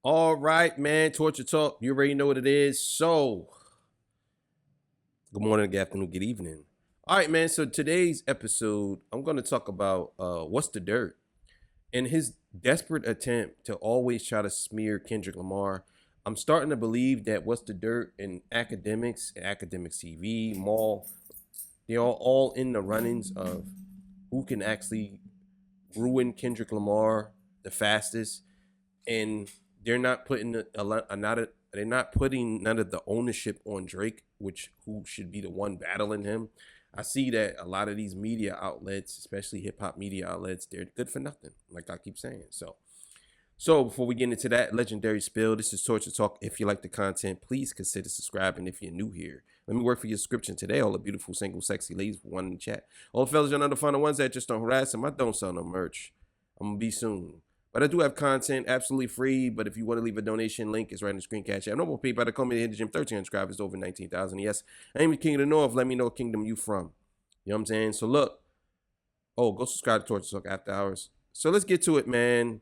All right, man. Torture Talk. You already know what it is. So, good morning, good afternoon, good evening. All right, man. So today's episode, I'm going to talk about what's the dirt and his desperate attempt to always try to smear Kendrick Lamar. I'm starting to believe that what's the dirt in academics, academics TV, mall, they're all in the runnings of who can actually ruin Kendrick Lamar the fastest, and they're not putting they're not putting none of the ownership on Drake, which who should be the one battling him. I see that a lot of these media outlets, especially hip hop media outlets, they're good for nothing, like I keep saying. So before we get into that legendary spill, this is Torture Talk. If you like the content, please consider subscribing if you're new here. Let me work for your subscription today. All the beautiful, single, sexy ladies, one in the chat. All the fellas, y'all know the fun ones that just don't harass them. I don't sell no merch. I'm going to be soon. But I do have content absolutely free. But if you want to leave a donation, link is right in the screen cash. I'm no more paid by the company to hit the gym. 13 subscribers, over 19,000. Yes, I am the king of the north. Let me know what kingdom you from. You know what I'm saying? So look. Oh, go subscribe to Torture Talk After Hours. So let's get to it, man.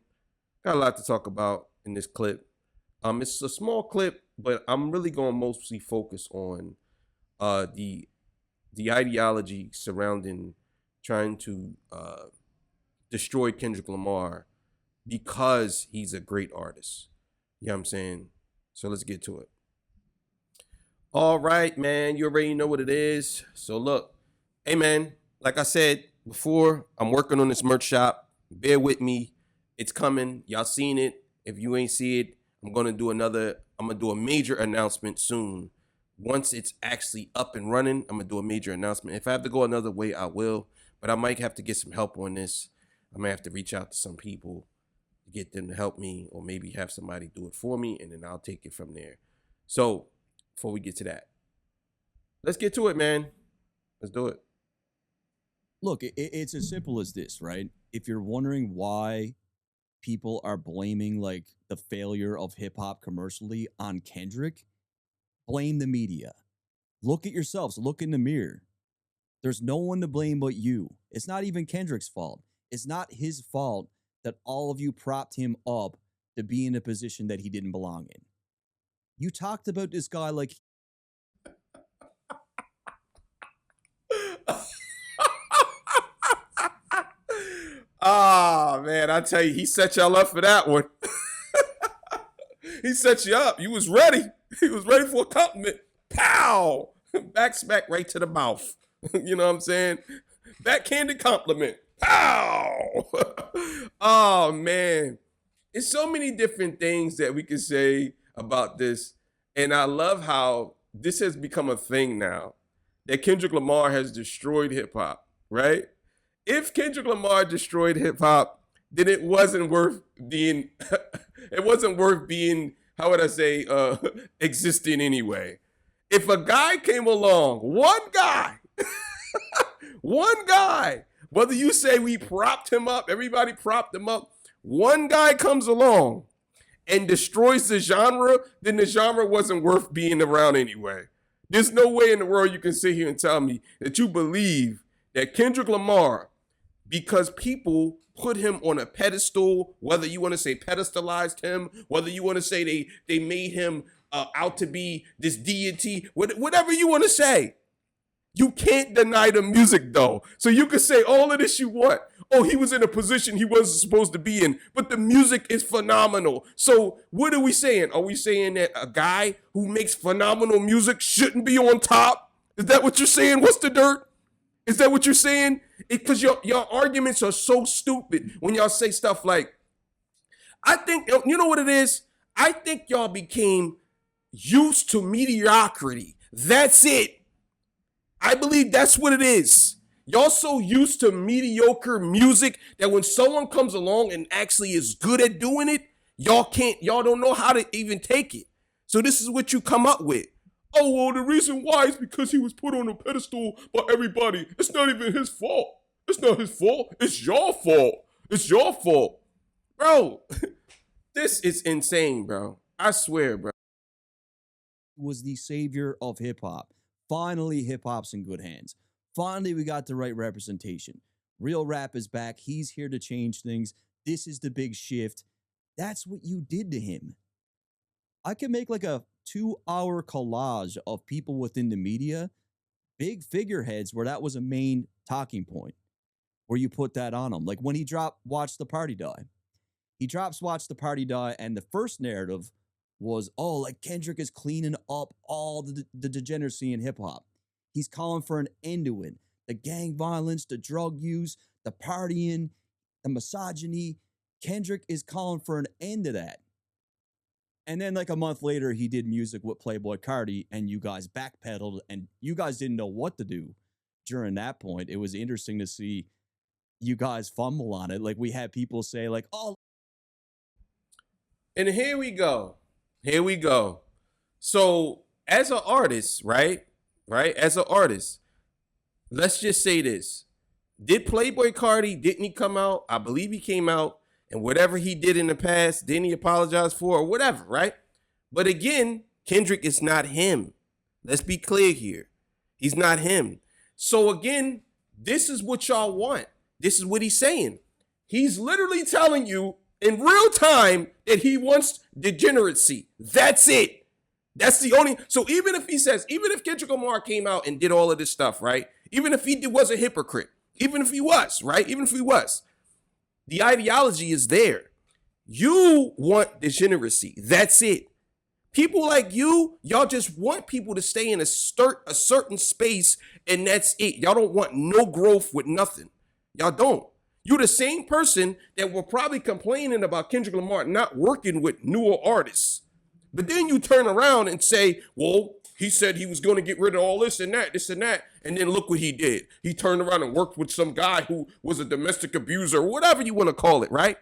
Got a lot to talk about in this clip. It's a small clip, but I'm really going to mostly focus on the ideology surrounding trying to destroy Kendrick Lamar because he's a great artist. You know what I'm saying? So let's get to it. All right, man. You already know what it is. So look, hey, man, like I said before, I'm working on this merch shop. Bear with me. It's coming. Y'all seen it. If you ain't see it, I'm going to do a major announcement soon. Once it's actually up and running, I'm going to do a major announcement. If I have to go another way, I will. But I might have to get some help on this. I might have to reach out to some people to get them to help me, or maybe have somebody do it for me, and then I'll take it from there. So before we get to that, let's get to it, man. Let's do it. Look, it's as simple as this, right? If you're wondering why people are blaming like the failure of hip hop commercially on Kendrick, blame the media. Look at yourselves, look in the mirror. There's no one to blame but you. It's not even Kendrick's fault. It's not his fault that all of you propped him up to be in a position that he didn't belong in. You talked about this guy like Ah, man, I tell you, he set y'all up for that one. He set you up. You was ready. He was ready for a compliment. Pow! Back smack right to the mouth. You know what I'm saying? Backhanded compliment. Pow! Oh, man. It's so many different things that we can say about this. And I love how this has become a thing now that Kendrick Lamar has destroyed hip hop, right? If Kendrick Lamar destroyed hip hop, then it wasn't worth being it wasn't worth being, how would I say, existing anyway. If a guy came along, one guy, whether you say we propped him up, everybody propped him up, one guy comes along and destroys the genre, then the genre wasn't worth being around anyway. There's no way in the world you can sit here and tell me that you believe that Kendrick Lamar, because people put him on a pedestal, whether you want to say pedestalized him, whether you want to say they made him out to be this deity, whatever you want to say. You can't deny the music though. So you can say all of this you want. Oh, he was in a position he wasn't supposed to be in, but the music is phenomenal. So what are we saying? Are we saying that a guy who makes phenomenal music shouldn't be on top? Is that what you're saying? What's the dirt? Is that what you're saying? Because your arguments are so stupid when y'all say stuff like, I think, you know what it is? I think y'all became used to mediocrity. That's it. I believe that's what it is. Y'all so used to mediocre music that when someone comes along and actually is good at doing it, y'all don't know how to even take it. So this is what you come up with. Oh, well, the reason why is because he was put on a pedestal by everybody. It's not even his fault. It's not his fault. It's your fault. It's your fault. Bro, this is insane, bro. I swear, bro. was the savior of hip hop. Finally, hip hop's in good hands. Finally, we got the right representation. Real rap is back. He's here to change things. This is the big shift. That's what you did to him. I can make like a 2-hour collage of people within the media, big figureheads where that was a main talking point, where you put that on them. Like when he dropped Watch the Party Die. He drops Watch the Party Die, and the first narrative was, oh, like Kendrick is cleaning up all the degeneracy in hip hop. He's calling for an end to it. The gang violence, the drug use, the partying, the misogyny. Kendrick is calling for an end to that. And then, like a month later, he did music with Playboy Cardi, and you guys backpedaled, and you guys didn't know what to do during that point. It was interesting to see you guys fumble on it. Like, we had people say, like, oh, And here we go. Here we go. So, as an artist, right? Right? As an artist, let's just say this. Did Playboy Cardi, didn't he come out? I believe he came out, and whatever he did in the past, didn't he apologize for or whatever, right? But again, Kendrick is not him. Let's be clear here. He's not him. So again, this is what y'all want. This is what he's saying. He's literally telling you in real time that he wants degeneracy. That's it. That's the only. So even if he says, even if Kendrick Lamar came out and did all of this stuff, right? Even if he was a hypocrite, even if he was, right? Even if he was, the ideology is there. You want degeneracy. That's it. People like you, y'all just want people to stay in a certain space, and that's it. Y'all don't want no growth with nothing. Y'all don't. You're the same person that were probably complaining about Kendrick Lamar not working with newer artists. But then you turn around and say, well, he said he was going to get rid of all this and that, and then look what he did. He turned around and worked with some guy who was a domestic abuser, or whatever you want to call it, right?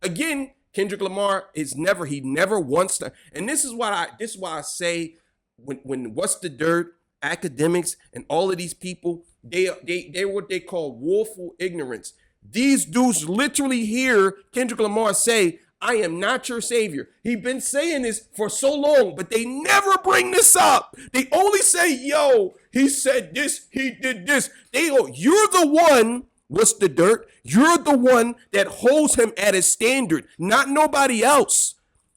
Again, Kendrick Lamar he never wants to, and this is why I say when What's the Dirt, academics, and all of these people, they're what they call willful ignorance. These dudes literally hear Kendrick Lamar say, I am not your savior. He's been saying this for so long, but they never bring this up. They only say, yo, he said this, he did this. You're the one, What's the Dirt? You're the one that holds him at his standard, not nobody else.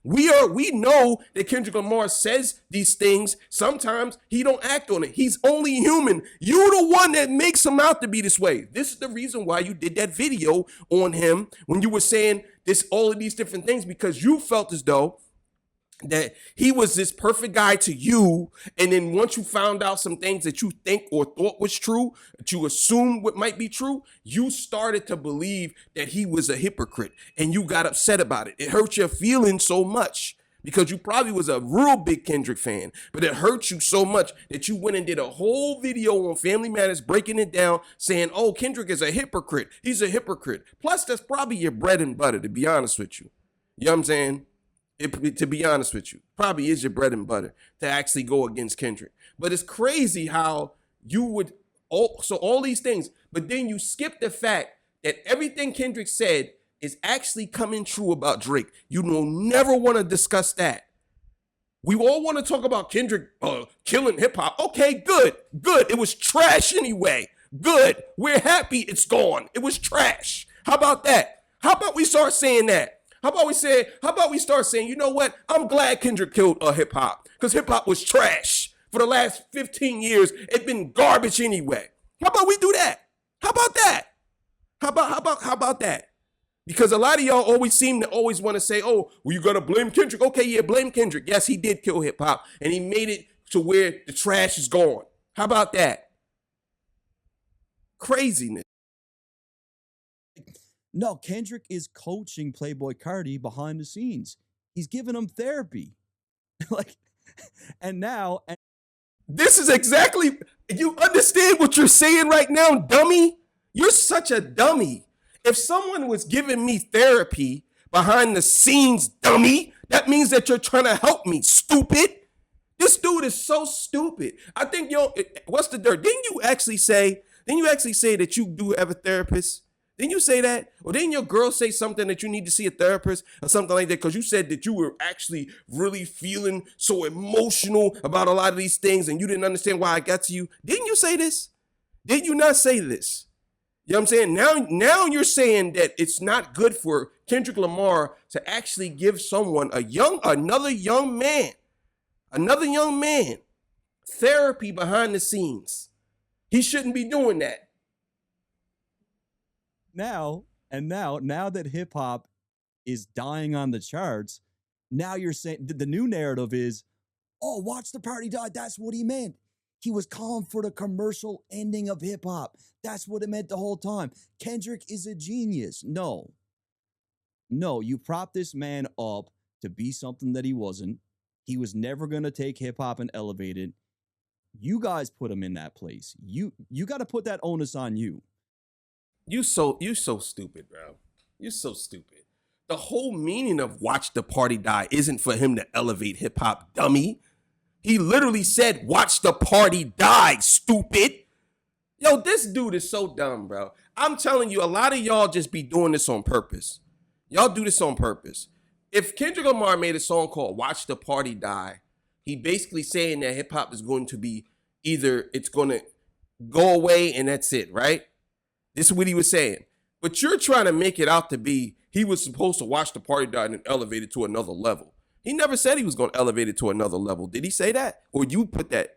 We know that Kendrick Lamar says these things. Sometimes he don't act on it. He's only human. You're the one that makes him out to be this way. This is the reason why you did that video on him when you were saying all of these different things, because you felt as though that he was this perfect guy to you, and then once you found out some things that you think or thought was true, that you assumed what might be true, you started to believe that he was a hypocrite, and you got upset about it. It hurt your feelings so much because you probably was a real big Kendrick fan, but it hurt you so much that you went and did a whole video on Family Matters breaking it down, saying, oh, Kendrick is a hypocrite. He's a hypocrite. Plus, that's probably your bread and butter, to be honest with you. You know what I'm saying? To be honest with you, probably is your bread and butter to actually go against Kendrick. But it's crazy how you would, all these things, but then you skip the fact that everything Kendrick said is actually coming true about Drake. You will never want to discuss that. We all want to talk about Kendrick killing hip hop. Okay, good. It was trash anyway. Good. We're happy it's gone. It was trash. How about that? How about we start saying that? How about we start saying, you know what? I'm glad Kendrick killed hip hop, because hip hop was trash for the last 15 years. It's been garbage anyway. How about we do that? How about that? How about that? Because a lot of y'all always seem to always want to say, oh, well, you gotta blame Kendrick. Okay, yeah, blame Kendrick. Yes, he did kill hip hop, and he made it to where the trash is gone. How about that? Craziness. no, Kendrick is coaching Playboy Cardi behind the scenes. He's giving him therapy. Like, and now, This is exactly, you understand what you're saying right now, dummy? You're such a dummy. If someone was giving me therapy behind the scenes, dummy, that means that you're trying to help me, stupid. This dude is so stupid. I think, What's the Dirt? Didn't you actually say that you do have a therapist? Didn't you say that? Or didn't your girl say something that you need to see a therapist or something like that? Because you said that you were actually really feeling so emotional about a lot of these things and you didn't understand why I got to you. Didn't you say this? Did you not say this? You know what I'm saying? Now you're saying that it's not good for Kendrick Lamar to actually give someone another young man, therapy behind the scenes. He shouldn't be doing that. Now that hip hop is dying on the charts, now you're saying the new narrative is, oh, watch the party die. That's what he meant. He was calling for the commercial ending of hip hop. That's what it meant the whole time. Kendrick is a genius. No, you prop this man up to be something that he wasn't. He was never going to take hip hop and elevate it. You guys put him in that place. You got to put that onus on you. You so stupid, bro. You're so stupid. The whole meaning of watch the party die isn't for him to elevate hip hop, dummy. He literally said, watch the party die, stupid. Yo, this dude is so dumb, bro. I'm telling you, a lot of y'all just be doing this on purpose. Y'all do this on purpose. If Kendrick Lamar made a song called Watch the Party Die, he basically saying that hip hop is going to be either it's going to go away and that's it, right? This is what he was saying. But you're trying to make it out to be he was supposed to watch the party die and elevate it to another level. He never said he was going to elevate it to another level. Did he say that? Or you put that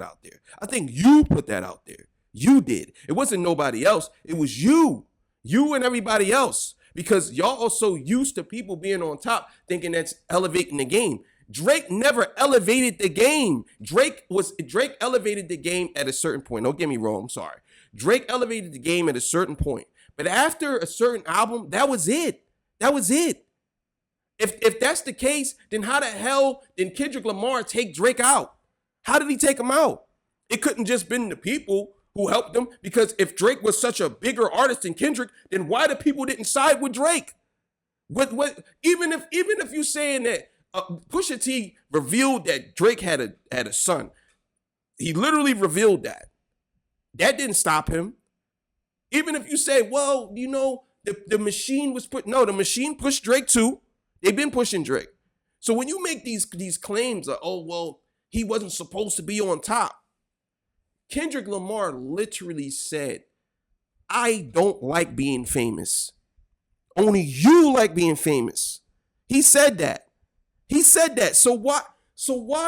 out there? I think you put that out there. You did. It wasn't nobody else. It was you. You and everybody else. Because y'all are so used to people being on top thinking that's elevating the game. Drake never elevated the game. Drake elevated the game at a certain point. Don't get me wrong. I'm sorry. Drake elevated the game at a certain point. But after a certain album, that was it. That was it. If that's the case, then how the hell did Kendrick Lamar take Drake out? How did he take him out? It couldn't just been the people who helped him, because if Drake was such a bigger artist than Kendrick, then why the people didn't side with Drake? Even if you saying that Pusha T revealed that Drake had a son, he literally revealed that. That didn't stop him. Even if you say, well, you know, the machine was the machine pushed Drake too. They've been pushing Drake. So when you make these claims of, oh, well, he wasn't supposed to be on top. Kendrick Lamar literally said, I don't like being famous. Only you like being famous. He said that. So why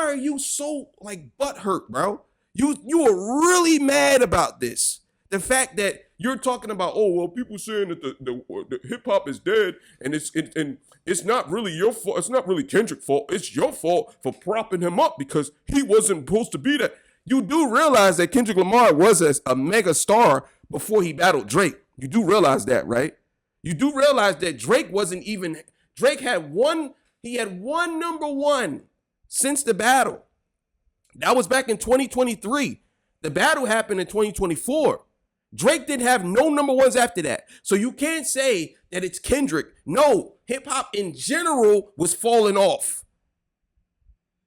are you so like butthurt, bro? You are really mad about this. The fact that you're talking about, oh, well, people saying that the hip hop is dead and it's not really your fault. It's not really Kendrick's fault. It's your fault for propping him up because he wasn't supposed to be that. You do realize that Kendrick Lamar was a mega star before he battled Drake. You do realize that, right? You do realize that Drake had one number one since the battle. That was back in 2023. The battle happened in 2024. Drake didn't have no number ones after that. So you can't say that it's Kendrick. No, hip hop in general was falling off.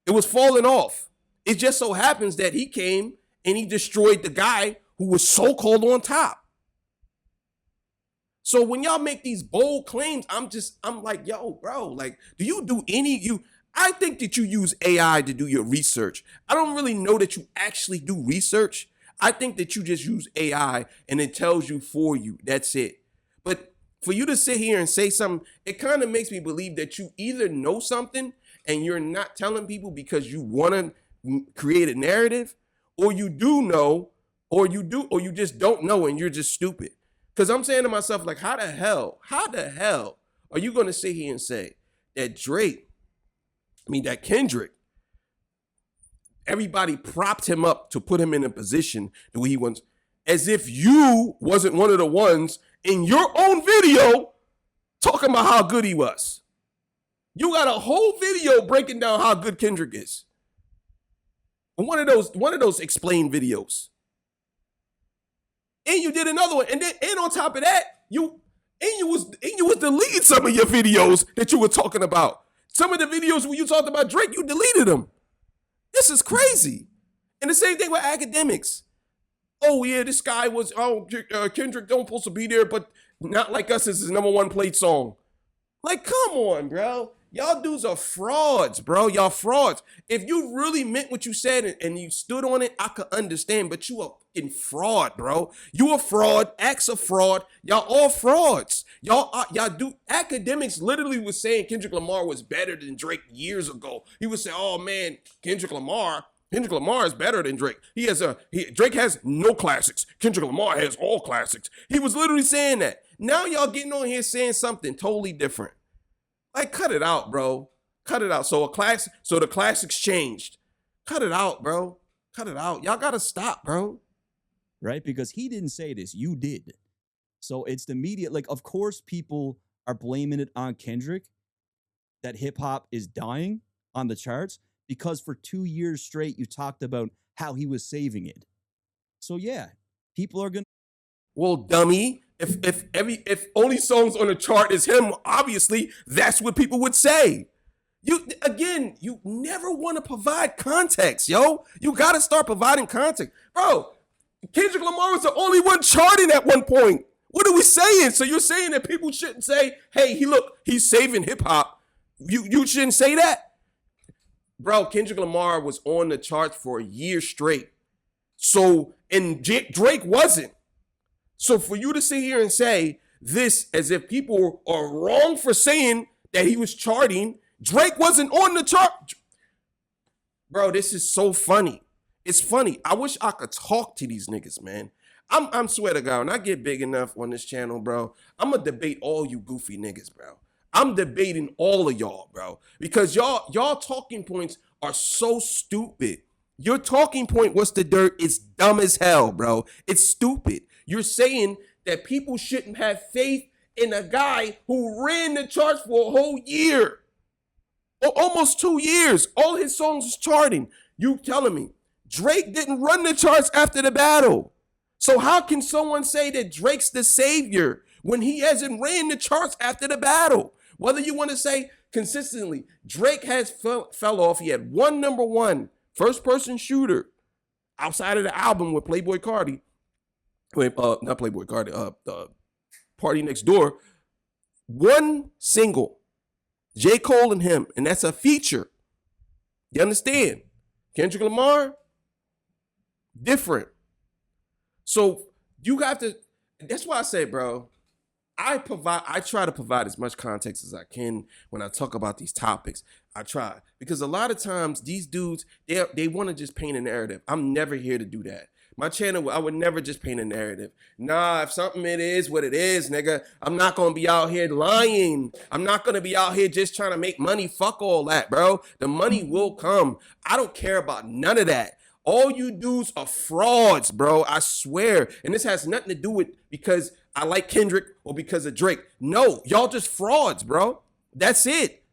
It was falling off. It just so happens that he came and he destroyed the guy who was so-called on top. So when y'all make these bold claims, I'm like, yo, bro, like, I think that you use AI to do your research. I don't really know that you actually do research. I think that you just use AI and it tells you for you. That's it. But for you to sit here and say something, it kind of makes me believe that you either know something and you're not telling people because you want to create a narrative, or you do know, or you just don't know and you're just stupid. Because I'm saying to myself, like, how the hell are you going to sit here and say that that Kendrick, everybody propped him up to put him in a position the way he wants, as if you wasn't one of the ones in your own video talking about how good he was. You got a whole video breaking down how good Kendrick is. One of those explain videos. And you did another one. And on top of that, you was deleting some of your videos that you were talking about. Some of the videos when you talked about Drake, you deleted them. This is crazy. And the same thing with academics. Oh yeah, this guy was Kendrick don't supposed to be there, but Not Like Us is his number one played song. Like, come on, bro. Y'all dudes are frauds, bro. Y'all frauds. If you really meant what you said and you stood on it, I could understand. But you a fucking fraud, bro. You a fraud. X a fraud. Y'all all frauds. Y'all do. Academics literally was saying Kendrick Lamar was better than Drake years ago. He would say, "Oh man, Kendrick Lamar is better than Drake. Drake has no classics. Kendrick Lamar has all classics." He was literally saying that. Now y'all getting on here saying something totally different. Like, cut it out, bro. Cut it out. So the classics changed. Cut it out, bro. Cut it out. Y'all gotta stop, bro. Right? Because he didn't say this, you did. So it's the media. Like, of course, people are blaming it on Kendrick that hip hop is dying on the charts because for 2 years straight, you talked about how he was saving it. So yeah, people are gonna. Well, dummy. If only songs on the chart is him, obviously that's what people would say. You never want to provide context, yo. You gotta start providing context, bro. Kendrick Lamar was the only one charting at one point. What are we saying? So you're saying that people shouldn't say, "Hey, he's saving hip hop." You shouldn't say that, bro. Kendrick Lamar was on the charts for a year straight. So and Drake wasn't. So for you to sit here and say this as if people are wrong for saying that he was charting, Drake wasn't on the chart. Bro, this is so funny. It's funny. I wish I could talk to these niggas, man. I'm swear to God, when I get big enough on this channel, bro, I'm gonna debate all you goofy niggas, bro. I'm debating all of y'all, bro. Because y'all talking points are so stupid. Your talking point, what's the dirt, is dumb as hell, bro. It's stupid. You're saying that people shouldn't have faith in a guy who ran the charts for a whole year. Almost 2 years. All his songs was charting. You telling me Drake didn't run the charts after the battle. So how can someone say that Drake's the savior when he hasn't ran the charts after the battle? Whether you want to say consistently, Drake has fell off. He had one number one first-person shooter outside of the album with Playboy Cardi. Not Playboy Cardi, Party Next Door. One single, J. Cole and him, and that's a feature. You understand? Kendrick Lamar, different. So you have to, that's why I say, bro, I try to provide as much context as I can when I talk about these topics. I try. Because a lot of times these dudes, they want to just paint a narrative. I'm never here to do that. My channel, I would never just paint a narrative. Nah, if something it is what it is, nigga, I'm not going to be out here lying. I'm not going to be out here just trying to make money. Fuck all that, bro. The money will come. I don't care about none of that. All you dudes are frauds, bro. I swear. And this has nothing to do with because I like Kendrick or because of Drake. No, y'all just frauds, bro. That's it.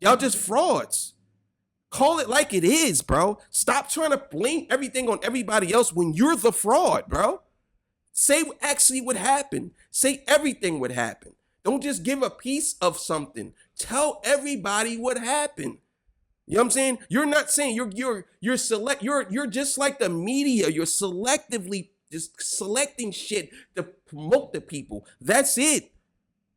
Y'all just frauds. Call it like it is, bro. Stop trying to blame everything on everybody else when you're the fraud, bro. Say actually what happened. Say everything what happened. Don't just give a piece of something. Tell everybody what happened. You know what I'm saying? You're not saying you're just like the media. You're selectively just selecting shit to promote the people. That's it.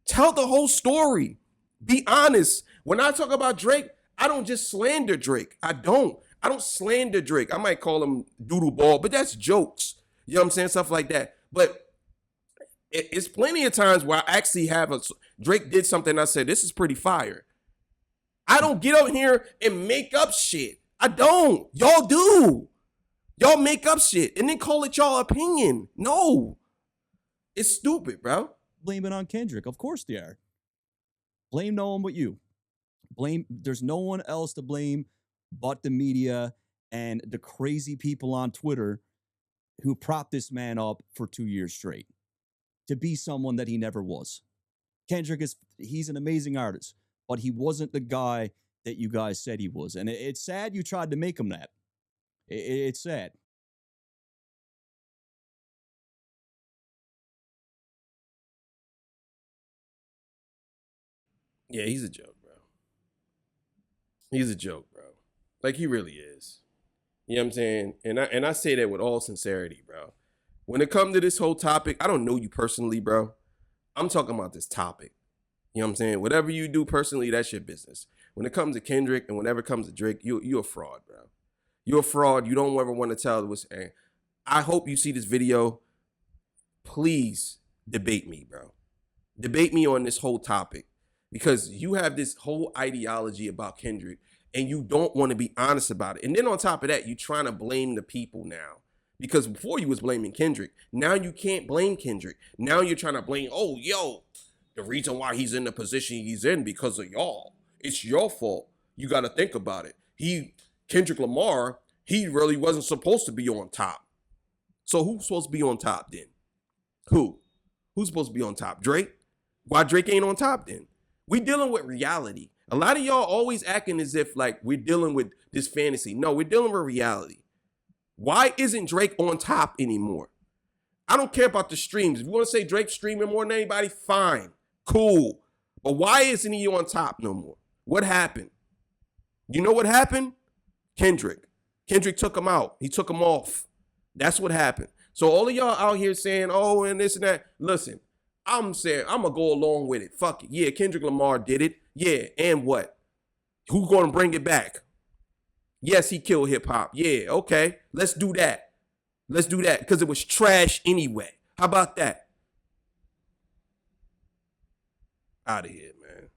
Tell the whole story. Be honest. When I talk about Drake, I don't just slander Drake. I don't slander Drake. I might call him doodle ball, but that's jokes. You know what I'm saying? Stuff like that. But it's plenty of times where I actually have Drake did something I said, this is pretty fire. I don't get out here and make up shit. I don't. Y'all do. Y'all make up shit and then call it y'all opinion. No. It's stupid, bro. Blame it on Kendrick. Of course they are. Blame no one but you. There's no one else to blame but the media and the crazy people on Twitter who propped this man up for 2 years straight to be someone that he never was. Kendrick he's an amazing artist, but he wasn't the guy that you guys said he was. And it's sad you tried to make him that. It's sad. Yeah, he's a joke, bro. He's a joke, bro. Like he really is. You know what I'm saying? And I say that with all sincerity, bro. When it comes to this whole topic, I don't know you personally, bro. I'm talking about this topic. You know what I'm saying? Whatever you do personally, that's your business. When it comes to Kendrick and whenever it comes to Drake, you're a fraud, bro. You're a fraud. You don't ever want to tell what's. I hope you see this video. Please debate me, bro. Debate me on this whole topic because you have this whole ideology about Kendrick and you don't want to be honest about it. And then on top of that, you're trying to blame the people now. Because before you was blaming Kendrick, now you can't blame Kendrick. Now you're trying to blame, oh, yo, the reason why he's in the position he's in because of y'all. It's your fault. You got to think about it. Kendrick Lamar, he really wasn't supposed to be on top. So who's supposed to be on top then? Who? Who's supposed to be on top? Drake? Why Drake ain't on top then? We dealing with reality. A lot of y'all always acting as if like we're dealing with this fantasy. No, we're dealing with reality. Why isn't Drake on top anymore? I don't care about the streams. If you want to say Drake's streaming more than anybody, fine. Cool. But why isn't he on top no more? What happened? You know what happened? Kendrick. Kendrick took him out. He took him off. That's what happened. So all of y'all out here saying, oh, and this and that. Listen, I'm saying, I'm going to go along with it. Fuck it. Yeah, Kendrick Lamar did it. Yeah, and what? Who's going to bring it back? Yes, he killed hip hop. Yeah, okay. Let's do that. Let's do that because it was trash anyway. How about that? Out of here, man.